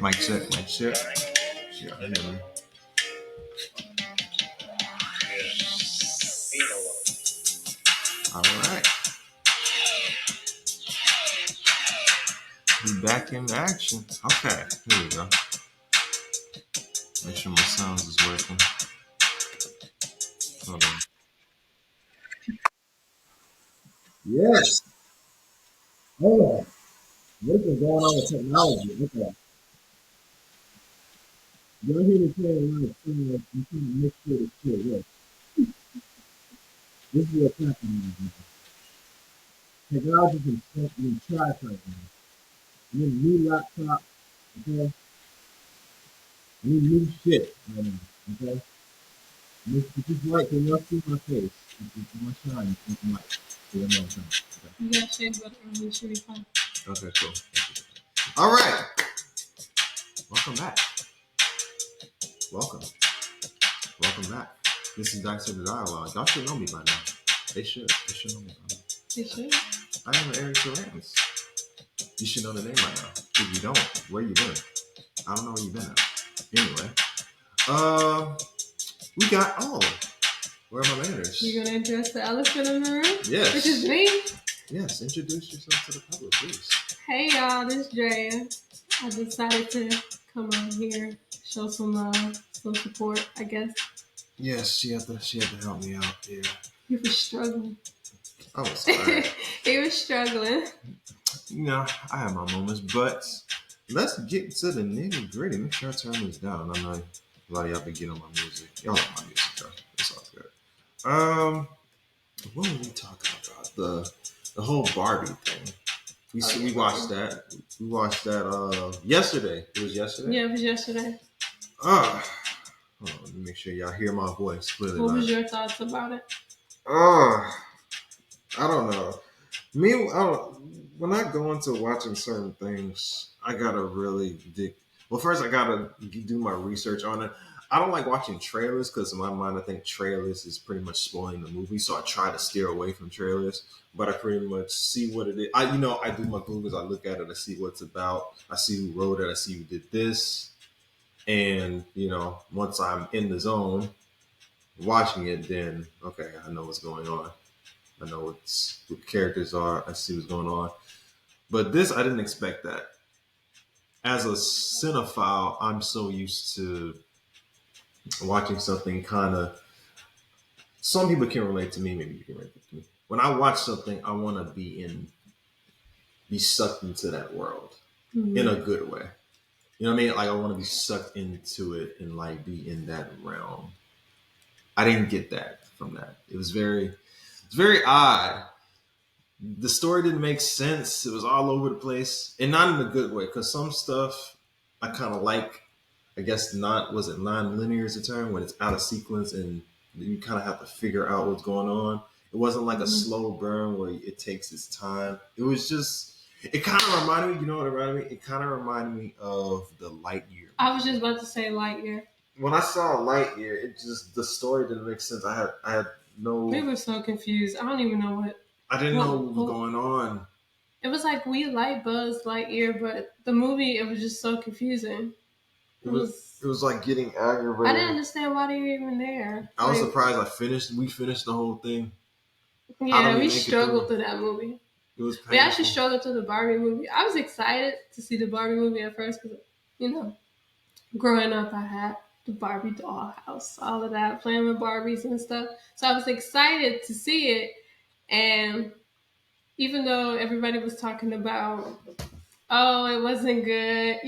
Mic check, mic check. Yeah, anyway. All right. We back in action. Okay, here we go. Make sure my sounds is working. Hold on. Yes. Oh, what's been going on with technology? Okay. Y'all hear me playing a lot of songs. I'm trying to make sure it's clear. Look, this is what's happening. Technology can trash right now. I need a new laptop, okay? I need new shit right now, okay? This light can not see my face. It's my shine. It's my light. So you know what I'm saying. Okay. You got shade butter on you, should be fine. Okay, cool. All right. Welcome back. Welcome. Welcome back. This is Dissect the Dialogue. Y'all should know me by now. They should. They should know me by now. They should. I am Eric Durant. You should know the name by now. If you don't, where you been? I don't know where you been at. Anyway, we got where are my manners? You gonna address the elephant in the room? Yes. Which is me. Yes. Introduce yourself to the public, please. Hey y'all, this is Drea. I decided to come on here, show some love, some support, I guess. Yes, she had to help me out. Yeah. He was struggling. I was sorry. He was struggling. You know, I have my moments, but let's get to the nitty gritty. Make sure I turn this down. I know a lot of y'all been getting on my music. Y'all like my music, though. It's all good. What were we talking about? The whole Barbie thing. We watched that. We watched that yesterday. It was yesterday? Yeah, it was yesterday. Hold on, let me make sure y'all hear my voice clearly. What was your thoughts about it? I don't know. When I go into watching certain things, I gotta really dig. Well, first I gotta do my research on it. I don't like watching trailers because in my mind I think trailers is pretty much spoiling the movie, so I try to steer away from trailers. But I pretty much see what it is. I do my Googles. I look at it. I see what it's about. I see who wrote it. I see who did this. And once I'm in the zone watching it, then okay, I know what's going on. I know what the characters are. I see what's going on. But this, I didn't expect that. As a cinephile, I'm so used to watching something kind of. Some people can relate to me. Maybe you can relate to me. When I watch something, I want to be sucked into that world in a good way. You know what I mean? Like I want to be sucked into it and like be in that realm. I didn't get that from that. It's very odd. The story didn't make sense. It was all over the place, and not in a good way. Because some stuff I kind of like. I guess non-linear is the term when it's out of sequence and you kind of have to figure out what's going on. It wasn't like a slow burn where it takes its time. It was just. It kind of reminded me. You know what it reminded me? It kind of reminded me of the Lightyear. I was just about to say Lightyear. When I saw Lightyear, the story didn't make sense. I had no. We were so confused. I don't even know what. I didn't know what was going on. It was like we like Buzz Lightyear, but the movie it was just so confusing. It was like getting aggravated. I didn't understand why they were even there. I was surprised. We finished the whole thing. Yeah, we struggled through that movie. It was painful. We actually struggled through the Barbie movie. I was excited to see the Barbie movie at first because, growing up I had the Barbie dollhouse, all of that, playing with Barbies and stuff. So I was excited to see it. And even though everybody was talking about, it wasn't good,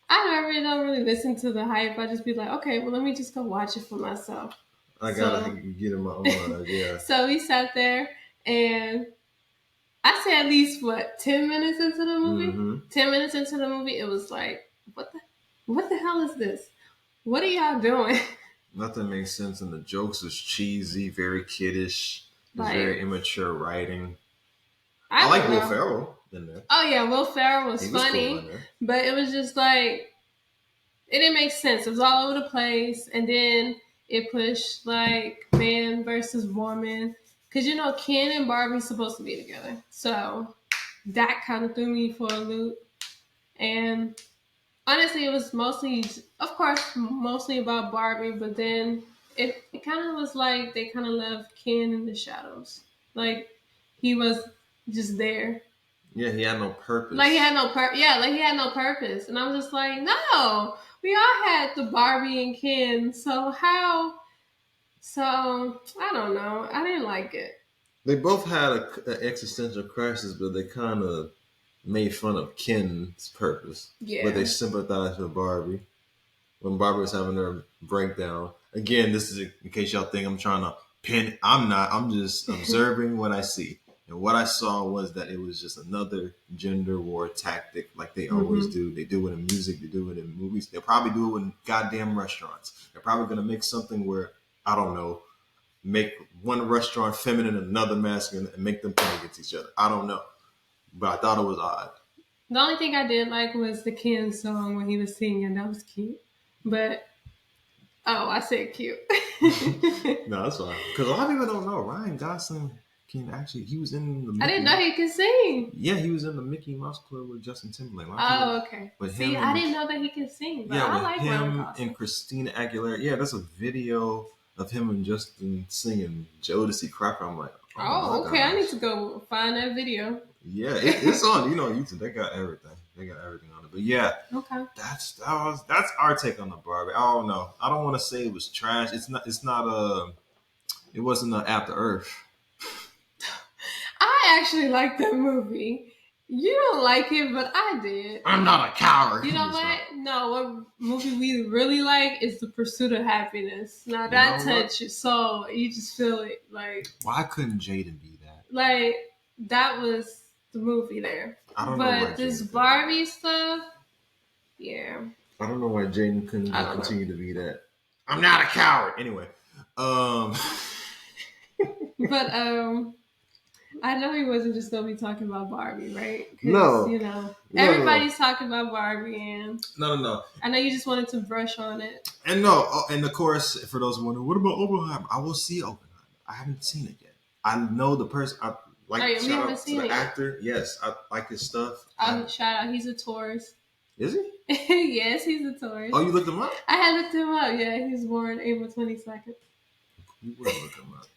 I don't really listen to the hype. I just be like, okay, well, let me just go watch it for myself. I gotta get in my own idea. So we sat there, and I say at least 10 minutes into the movie. Mm-hmm. 10 minutes into the movie, it was like, what the hell is this? What are y'all doing? Nothing makes sense, and the jokes was cheesy, very kiddish, very immature writing. I like Will Ferrell in there. Oh yeah, Will Ferrell was funny, cool, but it was just like it didn't make sense. It was all over the place, and then it pushed like man versus woman, because Ken and Barbie's supposed to be together, so that kind of threw me for a loop. And honestly, it was mostly, of course, mostly about Barbie, but then it kind of was like they kind of left Ken in the shadows. Like he was just there. Yeah, he had no Like he had purpose. no yeah, like he had no purpose. And I was just like, no, we all had the Barbie and Ken. So how? So I don't know. I didn't like it. They both had an existential crisis, but they kind of made fun of Ken's purpose. But they Yeah. sympathized with Barbie when Barbie was having her breakdown. Again, this is in case y'all think I'm trying to pin. I'm not. I'm just observing what I see. And what I saw was that it was just another gender war tactic, like they always Mm-hmm. do. They do it in music, they do it in movies. They'll probably do it in goddamn restaurants. They're probably going to make something where, I don't know, make one restaurant feminine and another masculine and make them play against each other. I don't know. But I thought it was odd. The only thing I did like was the Ken song when he was singing. That was cute. But oh, I said cute. No, that's fine. Because a lot of people don't know Ryan Gosling can actually. He was in the I didn't Mickey. know he could sing. Yeah, he was in the Mickey Mouse Club with Justin Timberlake. A lot of people, Oh, okay. with See, him I and didn't know that he could sing, but yeah, I with like Ryan him and Gosling. Christina Aguilera. Yeah, that's a video of him and Justin singing Jodeci Crapper. I'm like, oh Oh, my okay. I need gosh. to go find that video. Yeah, it's on YouTube. They got everything. They got everything on it. But yeah, Okay. that's our take on the Barbie. I don't know. I don't want to say it was trash. It's not. It's not a. It wasn't a After Earth. I actually like that movie. You don't like it, but I did. I'm not a coward. You know what? No, what movie we really like is The Pursuit of Happiness. Now You that know what? touch your soul. You just feel it Why couldn't Jaden be that? like that was the movie there. I don't know why But this Jaden couldn't be that. Barbie stuff, yeah, I don't know why Jaden couldn't I don't know. continue to be that. I'm not a coward. Anyway, um, But I know he wasn't just gonna be talking about Barbie, right? Because no, no. everybody's talking about Barbie, and No. I know you just wanted to brush on it. And no, and of course, for those wondering, what about Oppenheimer? I will see Oppenheimer. I haven't seen it yet. I know the person. I Oh like. yeah, we Shout haven't out to seen the it yet. actor. Yes, I like his stuff. Shout out, he's a Taurus. Is he? Yes, he's a Taurus. Oh, you looked him up? I had looked him up. Yeah, he was born April 22nd. You would have looked him up.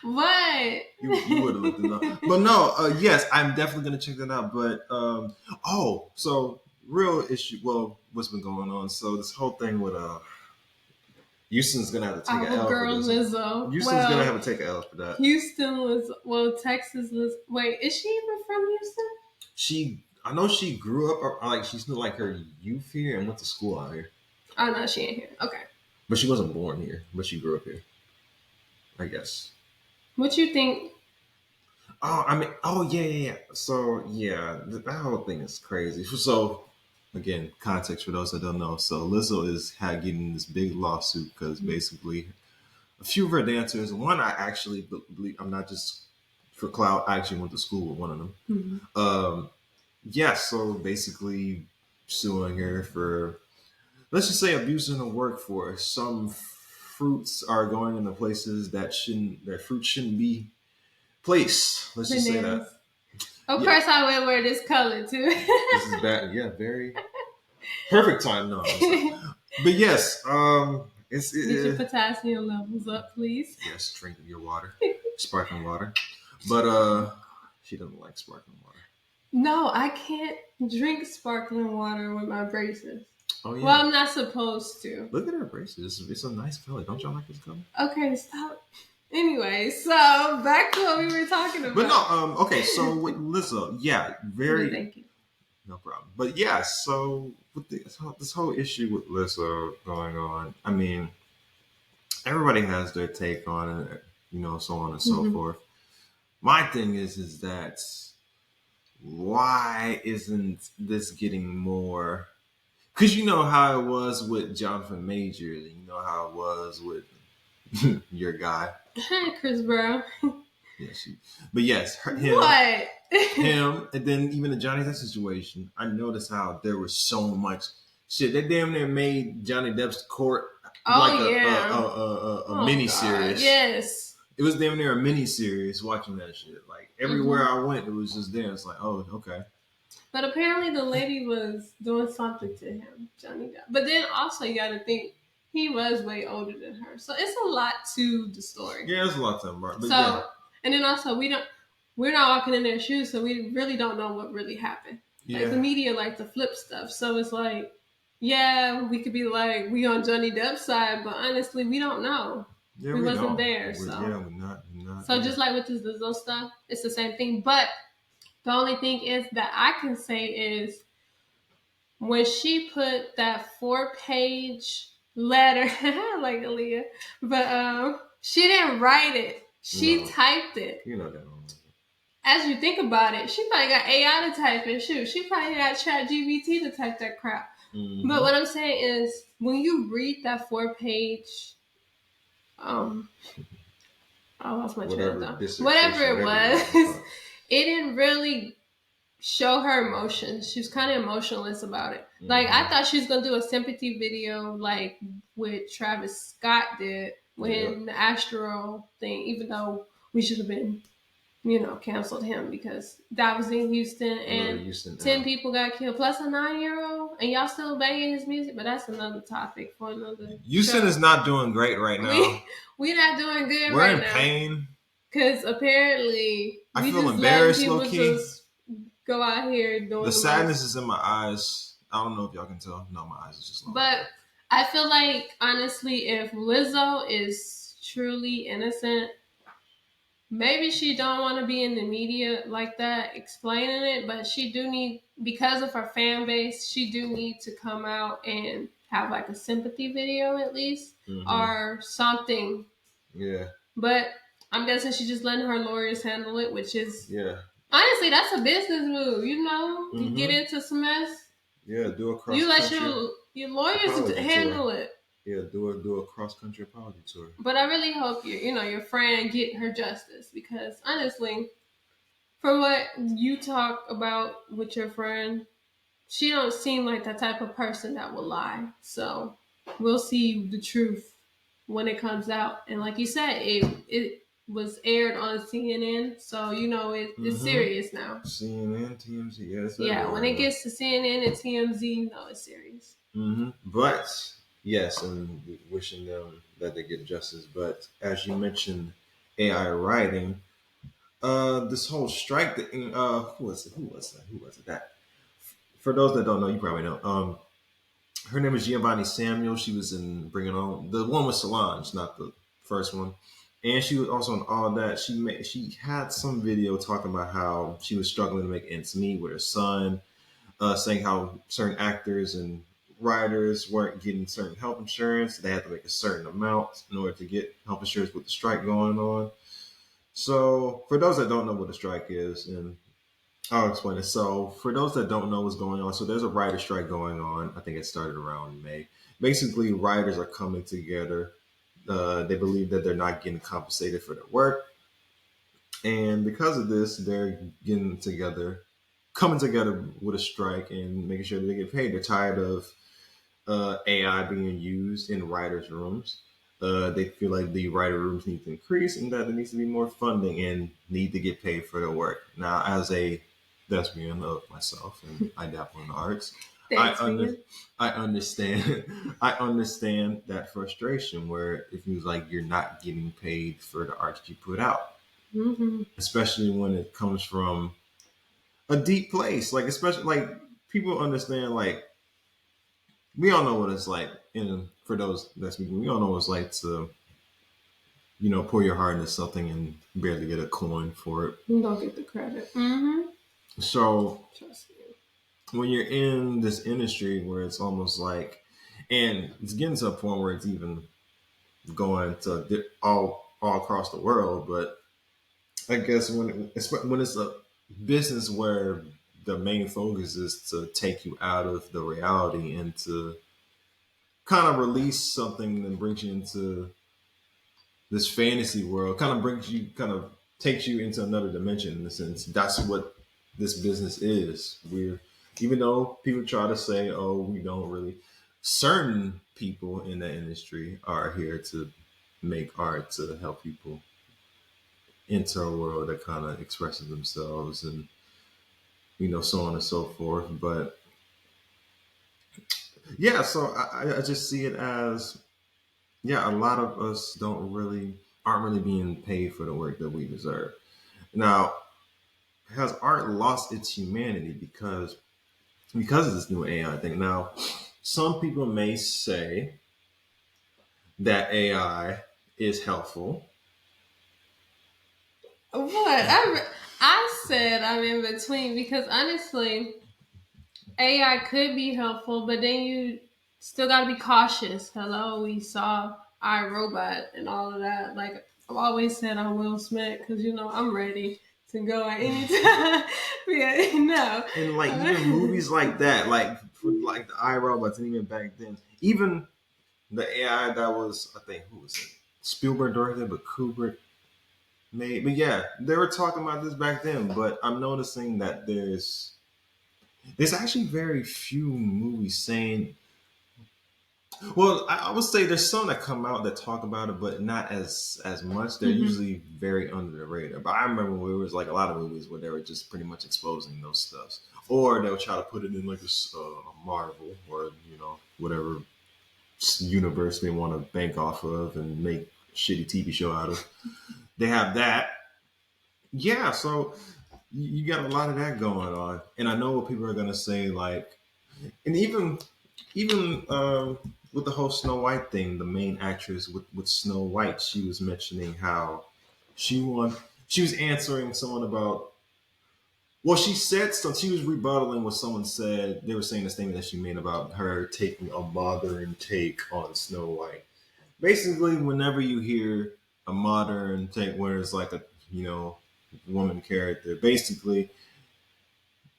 What? You would have looked him up. But no, yes, I'm definitely gonna check that out. But so real issue. Well, what's been going on? So this whole thing with Houston's gonna have to take an Our L for girl this. Lizzo. Houston's gonna have to take an L for that. Houston was Texas was. Wait, is she even from Houston? I know she grew up like she's still like her youth here and went to school out here, Oh no, she ain't here. Okay. but she wasn't born here, but she grew up here, I guess. What you think? Oh, I mean, oh yeah. So yeah, that whole thing is crazy. So again, context for those that don't know. So Lizzo is getting this big lawsuit because basically a few of her dancers. One I actually believe I'm not just for clout. I actually went to school with one of them. Mm-hmm. Yeah, so basically suing her for, let's just say, abuse in the workforce. Some fruits are going into places that fruit shouldn't be placed. Let's just say that. Bananas. Of Yeah, course, I would wear this color too. this is bad. Yeah, very perfect time. No, but yes, Get your potassium levels up, please. yes, drink your water, sparkling water. But she doesn't like sparkling water. No, I can't drink sparkling water with my braces. Oh yeah. Well, I'm not supposed to. Look at her braces. It's a nice color. Don't y'all like this color? Okay, stop. Anyway, so back to what we were talking about. But no, okay, so with Lizzo, yeah, very Thank you. no problem. But yeah, so with this whole issue with Lizzo going on, I mean, everybody has their take on it, so on and so forth. My thing is that why isn't this getting more? Because you know how it was with Jonathan Majors, and you know how it was with your guy. Chris Brown. But yes, him. What? Him, and then even the Johnny Depp situation, I noticed how there was so much shit. They damn near made Johnny Depp's court a mini series. Yes. It was damn near a mini series watching that shit. Like everywhere I went, it was just there. It's like, oh, okay. But apparently the lady was doing something to him, Johnny Depp. But then also you got to think he was way older than her, so it's a lot to the story. Yeah, there's a lot to them, but So yeah. and then also we're not walking in their shoes, so we really don't know what really happened. Yeah. Like the media like to flip stuff, so it's like, yeah, we could be like we on Johnny Depp's side, but honestly, we don't know. Yeah, We wasn't don't. there, so Yeah, we're not. so just like with this Lizzo stuff, it's the same thing. But the only thing is that I can say is when she put that 4-page letter, like Aaliyah, but she didn't write it. She typed it. You know that. As you think about it, she probably got AI to type it. Shoot, she probably got ChatGPT to type that crap. Mm-hmm. But what I'm saying is, when you read that 4-page, I lost my train of thought. Whatever it was, it didn't really show her emotions. She was kind of emotionless about it. Mm-hmm. Like I thought she was gonna do a sympathy video, like what Travis Scott did when the Astro thing. Even though we should have been, canceled him because that was in Houston and 10 people got killed, plus a 9-year-old, and y'all still banging his music. But that's another topic for another. Houston is not doing great right now. We're not doing good We're right in now. pain. Because apparently I we feel just embarrassed, people low key. just go out here doing the sadness is in my eyes. I don't know if y'all can tell. No, my eyes is just low. But I feel like, honestly, if Lizzo is truly innocent, maybe she don't want to be in the media like that explaining it, but she do need, because of her fan base, she do need to come out and have like a sympathy video at least, or something. Yeah. But I'm guessing she's just letting her lawyers handle it, which is, honestly, that's a business move. You get into some mess. Yeah, do a cross. You let your lawyers handle it. Yeah, do a cross country apology tour. But I really hope your friend get her justice, because honestly, from what you talk about with your friend, she don't seem like that type of person that will lie. So we'll see the truth when it comes out. And like you said, it was aired on CNN, so it's serious now. CNN, TMZ, yes. Yeah, when it gets to CNN and TMZ, it's serious. But yes, and wishing them that they get justice. But as you mentioned, AI writing, this whole strike that who was it? That for those that don't know, you probably know. Her name is Giovanni Samuel. She was in Bring It On, the one with Solange, not the first one. And she was also in All That. She had some video talking about how she was struggling to make ends meet with her son, saying how certain actors and writers weren't getting certain health insurance. They had to make a certain amount in order to get health insurance with the strike going on. So for those that don't know what a strike is, and I'll explain it. So for those that don't know what's going on, so there's a writer strike going on. I think it started around May. Basically, writers are coming together. They believe that they're not getting compensated for their work. And because of this, they're coming together with a strike and making sure that they get paid. They're tired of AI being used in writers' rooms. They feel like the writer rooms need to increase and that there needs to be more funding and need to get paid for their work. Now, as a thespian of myself, and I dabble in the arts, I understand. I understand that frustration where it feels like you're not getting paid for the art that you put out, especially when it comes from a deep place. Like, especially like people understand. Like, we all know what it's like. And for those that's speaking, we all know what it's like to, pour your heart into something and barely get a coin for it. You don't get the credit. So, when you're in this industry where it's almost like, and it's getting to a point where it's even going to all across the world, but I guess when it's a business where the main focus is to take you out of the reality and to kind of release something that brings you into this fantasy world, kind of takes you into another dimension in a sense. That's what this business is. Even though people try to say, oh, we don't really, certain people in the industry are here to make art to help people enter a world that kind of expresses themselves and so on and so forth. But yeah, so I just see it as, yeah, a lot of us aren't really being paid for the work that we deserve. Now, has art lost its humanity because of this new AI thing? Now, some people may say that AI is helpful. What? I said I'm in between because honestly, AI could be helpful, but then you still got to be cautious. Hello, we saw iRobot and all of that. Like I've always said, I Will Smith because I'm ready to go at any time. Yeah, no. And like even movies like that, like for like the iRobots, and even back then, even the AI that was, I think, who was it? Spielberg directed, but Kubrick made. But yeah, they were talking about this back then. But I'm noticing that there's actually very few movies saying. Well, I would say there's some that come out that talk about it, but not as much. They're Mhm. usually very under the radar. But I remember when there was like a lot of movies where they were just pretty much exposing those stuffs, or they'll try to put it in like a Marvel or whatever universe they want to bank off of and make a shitty TV show out of. They have that. Yeah, so you got a lot of that going on, and I know what people are gonna say, like, and even with the whole Snow White thing, the main actress with Snow White, she was mentioning how she won. She was answering someone about. Well, she said so. She was rebuttaling what someone said. They were saying the statement that she made about her taking a modern take on Snow White. Basically, whenever you hear a modern take where it's like a woman character, basically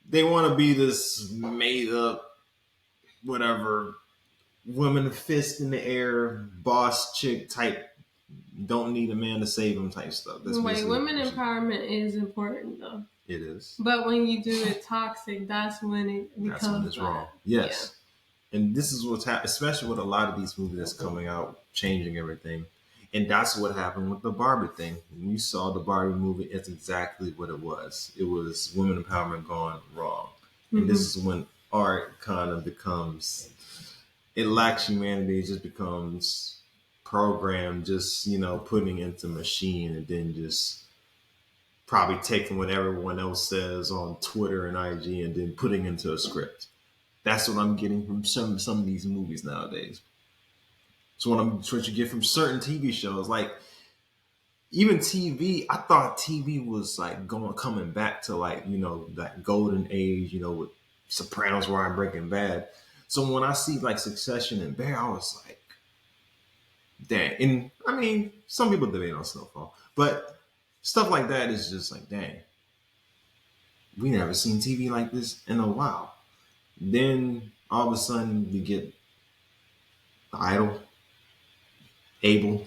they want to be this made up whatever woman fist in the air boss chick type, don't need a man to save them type stuff. That's Wait, basically women what empowerment is important though. it is. But when you do it toxic, that's when it That's when becomes it's wrong. bad. Yeah. Yes. And this is what's happening, especially with a lot of these movies that's coming out, changing everything. And that's what happened with the Barbie thing. When you saw the Barbie movie, it's exactly what it was. It was women empowerment gone wrong. And Mm-hmm. this is when art kind of becomes, it lacks humanity. It just becomes programmed, just, putting into machine and then just probably taking what everyone else says on Twitter and IG and then putting into a script. That's what I'm getting from some of these movies nowadays. So what you get from certain TV shows, like even TV. I thought TV was like coming back to like that golden age, with Sopranos, where I'm Breaking Bad. So when I see like Succession and Bear, I was like, dang. And I mean, some people debate on Snowfall, but stuff like that is just like, dang, we never seen TV like this in a while. Then all of a sudden you get Idol, Able.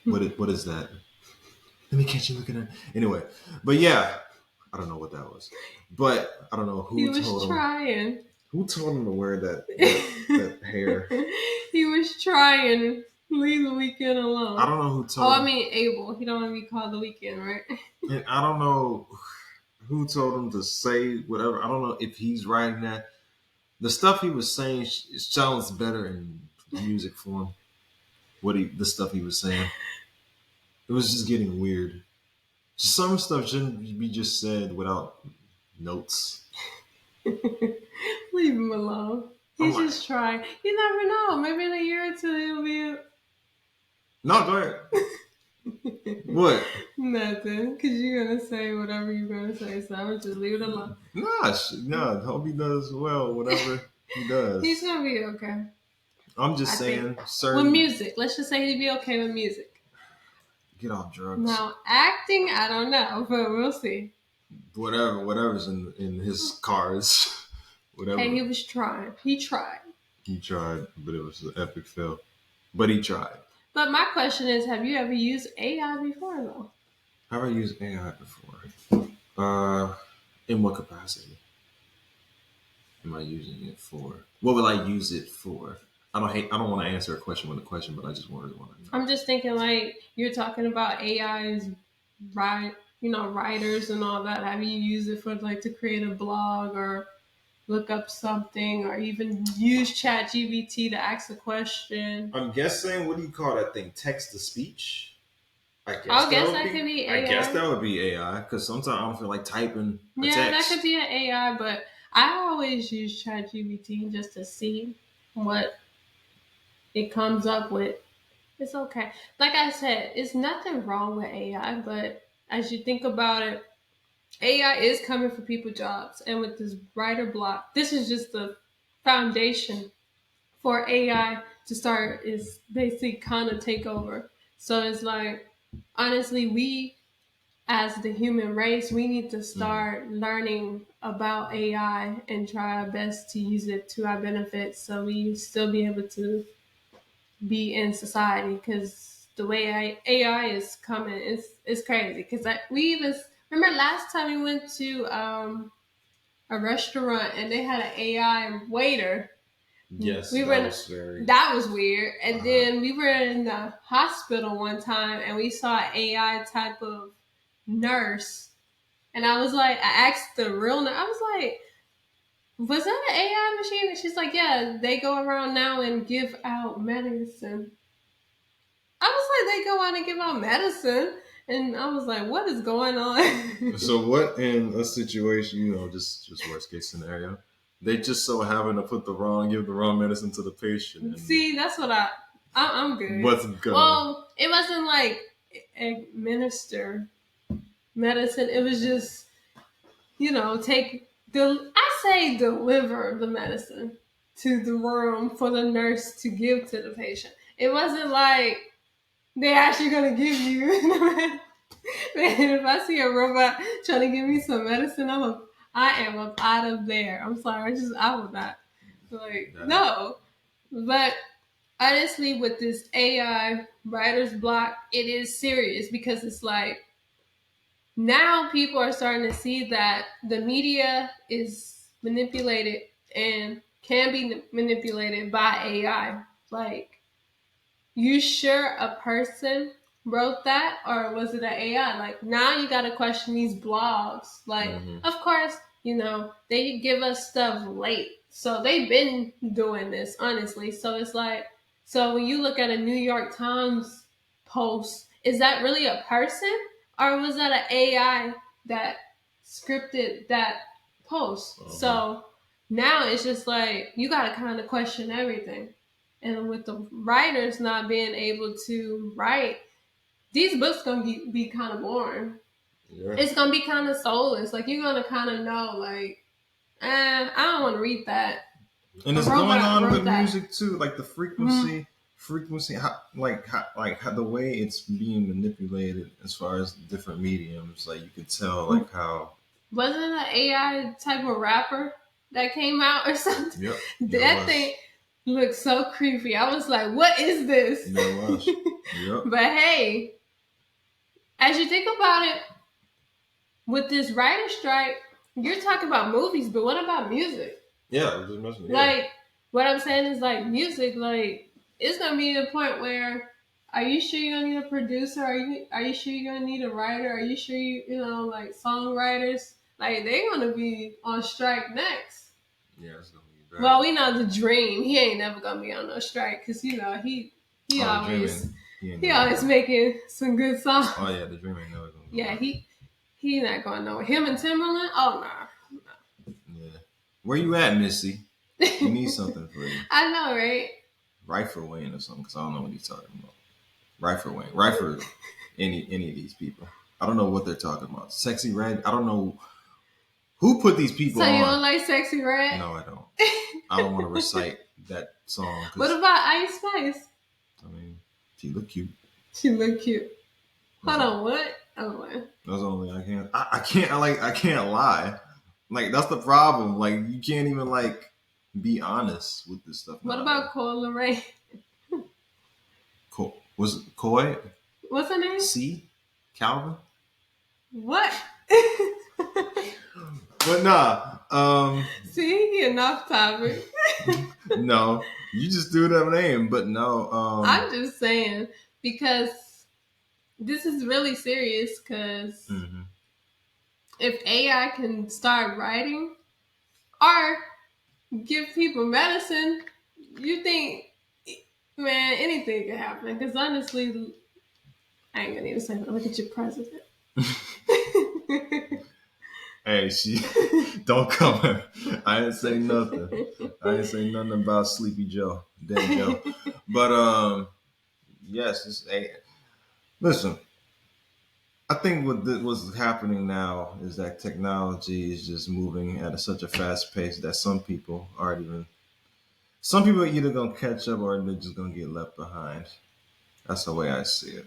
What is that? Let me catch you looking at. Anyway, but yeah, I don't know what that was, but I don't know He who was told him. trying. Who told him to wear that hair? He was trying. Leave the weekend alone. I don't know who Oh, told I him, mean Abel. He don't want to be called the weekend, right? and I don't know who told him to say whatever. I don't know if he's writing that. The stuff he was saying sounds better in music form. The stuff he was saying, it was just getting weird. Some stuff shouldn't be just said without notes. Leave him alone. I'm He's like, just trying. You never know. Maybe in a year or two he'll be no, go ahead. What? nothing. Because you're going to say whatever you're going to say. So I'm going to just leave it alone. Nah. Hope he does well, whatever he He's does. going to be okay. I'm just I think. saying, With certain music. Let's just say he'd be okay with music. get off drugs, Now, acting, I don't know. But we'll see. whatever's in his cards, Hey, he whatever was trying. He tried. he tried, but it was an epic fail. But he tried. But my question is, have you ever used AI before, though? Have I used AI before? In what capacity am I using it for? What will I use it for? I don't want to answer a question with a question, but I just really want to know. I'm just thinking, like, you're talking about AI is right. writers and all that? Have you used it for like to create a blog or look up something or even use ChatGPT to ask a question? I'm guessing, what do you call that thing? Text to speech? I guess that could be I guess AI. that would be AI, because sometimes I don't feel like typing a Yeah, that could text. be an AI, but I always use ChatGPT just to see what it comes up with. It's okay. Like I said, it's nothing wrong with AI, but as you think about it, AI is coming for people jobs. And with this writer block, this is just the foundation for AI to start is basically kind of take over. So it's like, honestly, we as the human race, we need to Mm. start learning about AI and try our best to use it to our benefit so we still be able to be in society because the way AI is coming is crazy. Because we even remember last time we went to a restaurant and they had an AI waiter. Yes, We were that in, was very. that was weird. And Uh, then we were in the hospital one time and we saw an AI type of nurse. And I was like, I asked the real nurse, I was like, was that an AI machine? And she's like, yeah, they go around now and give out medicine. I was like, they go out and give out medicine. And I was like, what is going on? so what in a situation, just worst case scenario, they just so happen to give the wrong medicine to the patient, and See, that's what I'm good. what's gonna. Well, it wasn't like administer medicine. It was just, I say deliver the medicine to the room for the nurse to give to the patient. It wasn't like they actually gonna give you. Man, if I see a robot trying to give me some medicine, I am up out of there. I'm sorry, I would not. Like, That, no. But honestly, with this AI writer's block, it is serious because it's like now people are starting to see that the media is manipulated and can be manipulated by AI. Like, you sure a person wrote that or was it an AI? Like now you gotta question these blogs. Like, hmm of course, they give us stuff late. So they've been doing this, honestly. So it's like so when you look at a New York Times post, is that really a person? Or was that an AI that scripted that post? uh-huh. So now it's just like you gotta kinda question everything. And with the writers not being able to write, these books gonna be kind of boring. Yeah. It's gonna be kind of soulless. Like you're gonna kind of know, like, I don't want to read that. And A it's going robot on with wrote that. music too, like the Mm-hmm. frequency, how the way it's being manipulated as far as different mediums. Like you could tell, like how. Wasn't it an AI type of rapper that came out or something? Yep, there That was. thing looked so creepy. I was like, what is this? There was. Yep. But hey, as you think about it, with this writer strike, you're talking about movies, but what about music? Yeah, it was mentioned. Yeah. Like, what I'm saying is like music, like it's gonna be a point where are you sure you're gonna need a producer? Are you sure you're gonna need a writer? Are you sure like songwriters? Like they're gonna be on strike next. Yeah, it's gonna be Well, bad. we know the dream. He ain't never gonna be on no strike because he Oh, the always dreaming. He ain't he never always going. making some good songs. Oh yeah, the dream ain't never gonna go Yeah, nowhere. he not going nowhere. Him and Timberland. Oh Yeah. Where you at, Missy? We need no. something for you. I know, right? Rifle Wayne or something, because I don't know what he's talking about. Rifle Wayne. Rifle any of these people. I don't know what they're talking about. Sexy Red. I don't know who put these people So you don't on. like Sexy Red? No, I don't. I don't want to recite that song What because about Ice Spice? I mean she look cute. She look cute. That's Hold all. on, what? Oh, man. That's the only I can't. I can't lie. Like that's the problem. Like you can't even like be honest with this stuff What nowadays. about Cole Lorraine? Was it Koi What's her name? C Calvin? What? But nah. See, he enough topic. No. You just threw that name, but no. I'm just saying because this is really serious because Mm-hmm. if AI can start writing or give people medicine, you think, man, anything could happen. Because honestly, I ain't gonna even say that. Look at your president. Hey, she don't come here. I didn't say nothing. I didn't say nothing about Sleepy Joe, Dead Joe. But yes, hey, listen. I think what's happening now is that technology is just moving at such a fast pace that some people aren't even. Some people are either gonna catch up or they're just gonna get left behind. That's the way I see it.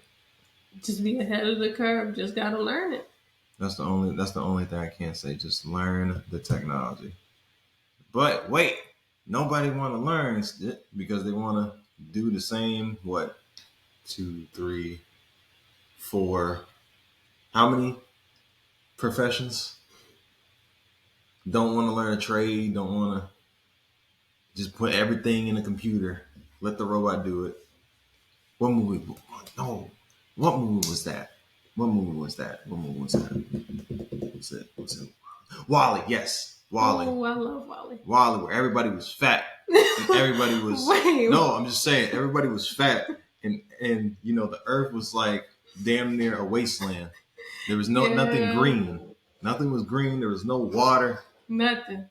Just be ahead of the curve. Just gotta learn it. That's the only thing I can say. Just learn the technology. But wait, nobody want to learn because they want to do the same. What? 2, 3, 4. How many professions? Don't want to learn a trade. Don't want to just put everything in a computer. Let the robot do it. What movie? No. What movie was that? What movie was that? What movie was that? What's it? What's it? Wally. Yes, Wally. Oh, I love Wally. Wally, where everybody was fat and everybody was. Wait. No, I'm just saying everybody was fat and the earth was like damn near a wasteland. There was nothing green. Nothing was green. There was no water. Nothing.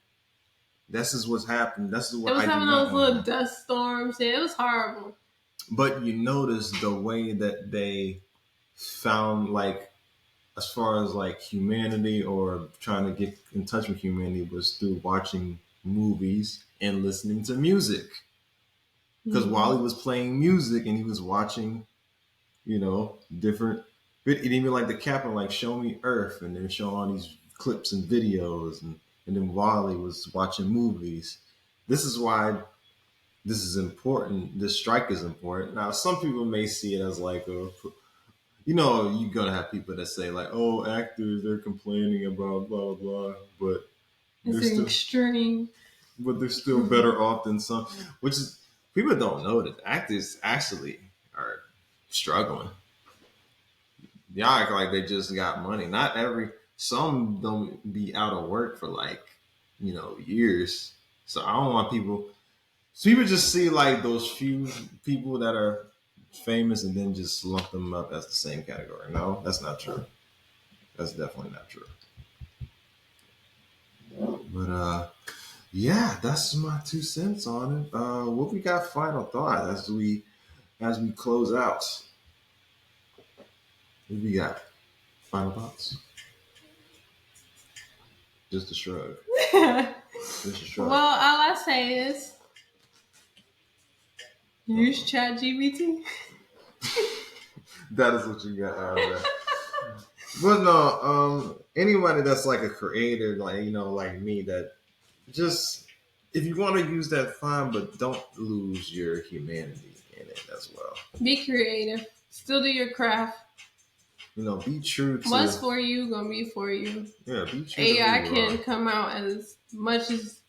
This is what's happened. This is what It was I do having not those want. little dust storms. Yeah, it was horrible. But you notice the way that they found, like, as far as like humanity or trying to get in touch with humanity was through watching movies and listening to music. Because while he was playing music and he was watching, different, and even like the captain, like Show Me Earth, and then show all these clips and videos, and then Wally was watching movies. This is why this is important. This strike is important. Now, some people may see it as like you're gonna have people that say like, "Oh, actors, they're complaining about blah blah blah," but they're It's still, extreme. but they're still better off than some. Which is people don't know that actors actually are struggling. Y'all act like they just got money. Not every. Some don't be out of work for like years. So I don't want people. So people just see like those few people that are famous and then just lump them up as the same category. No, that's not true. That's definitely not true. But yeah, that's my 2 cents on it. What we got final thought as we close out? What we got? Final thoughts? Just a shrug. Just a shrug. Well, all I say is use ChatGPT. That is what you got out of that. But no, anybody that's like a creator, like like me, that just if you want to use that, fine, but don't lose your humanity in it as well. Be creative. Still do your craft. Be true to What's for you gonna be for you. Yeah, be true. AI to who you can are. come out as much as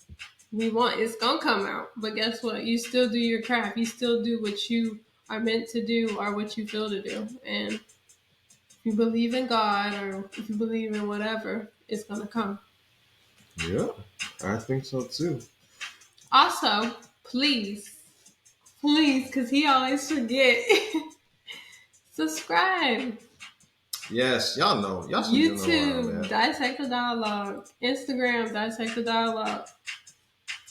we want. It's gonna come out, but guess what? You still do your craft. You still do what you are meant to do or what you feel to do. And if you believe in God or if you believe in whatever, it's gonna come. Yeah, I think so too. Also, please, because he always forget. Subscribe. Yes, y'all know. Y'all should know where I'm YouTube, at. Dissect the Dialogue. Instagram, Dissect the Dialogue.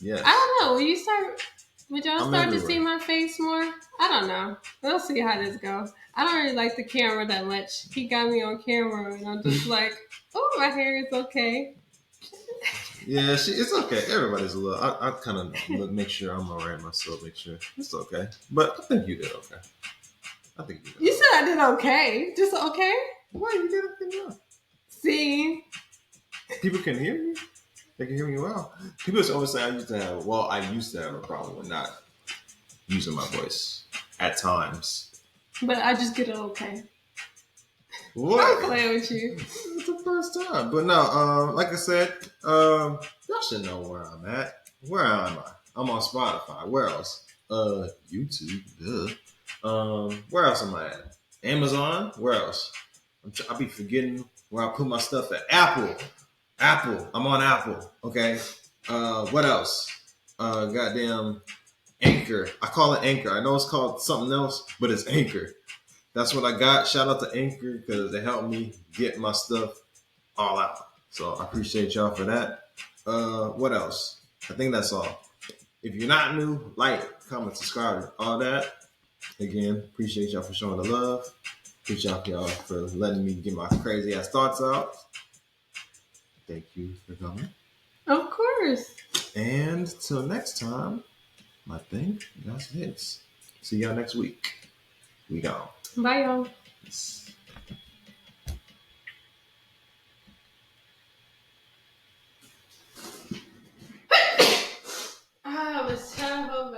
Yes. I don't know. Would y'all I'm start to everywhere. see my face more? I don't know. We'll see how this goes. I don't really like the camera that much. He got me on camera, and I'm just like, oh, my hair is okay. Yeah, it's okay. Everybody's a little. I kind of make sure I'm all right myself. Make sure it's okay. But I think you did okay. I think you did. You said I did okay. Just okay? Why you did everything well? See? People can hear you. They can hear me well. People always say I used to have a problem with not using my voice at times. But I just get it okay. What? I'm playing with you. It's the first time. But no, like I said, y'all should know where I'm at. Where am I? I'm on Spotify. Where else? YouTube. Duh. Where else am I at? Amazon. Where else? I be forgetting where I put my stuff at. Apple. Apple. I'm on Apple. Okay. What else? Goddamn Anchor. I call it Anchor. I know it's called something else, but it's Anchor. That's what I got. Shout out to Anchor because they helped me get my stuff all out. So I appreciate y'all for that. What else? I think that's all. If you're not new, like, comment, subscribe, all that. Again, appreciate y'all for showing the love. Appreciate y'all for letting me get my crazy ass thoughts out. Thank you for coming. Of course. And till next time, I think that's it. See y'all next week. We gone. Bye, y'all. I was terrible.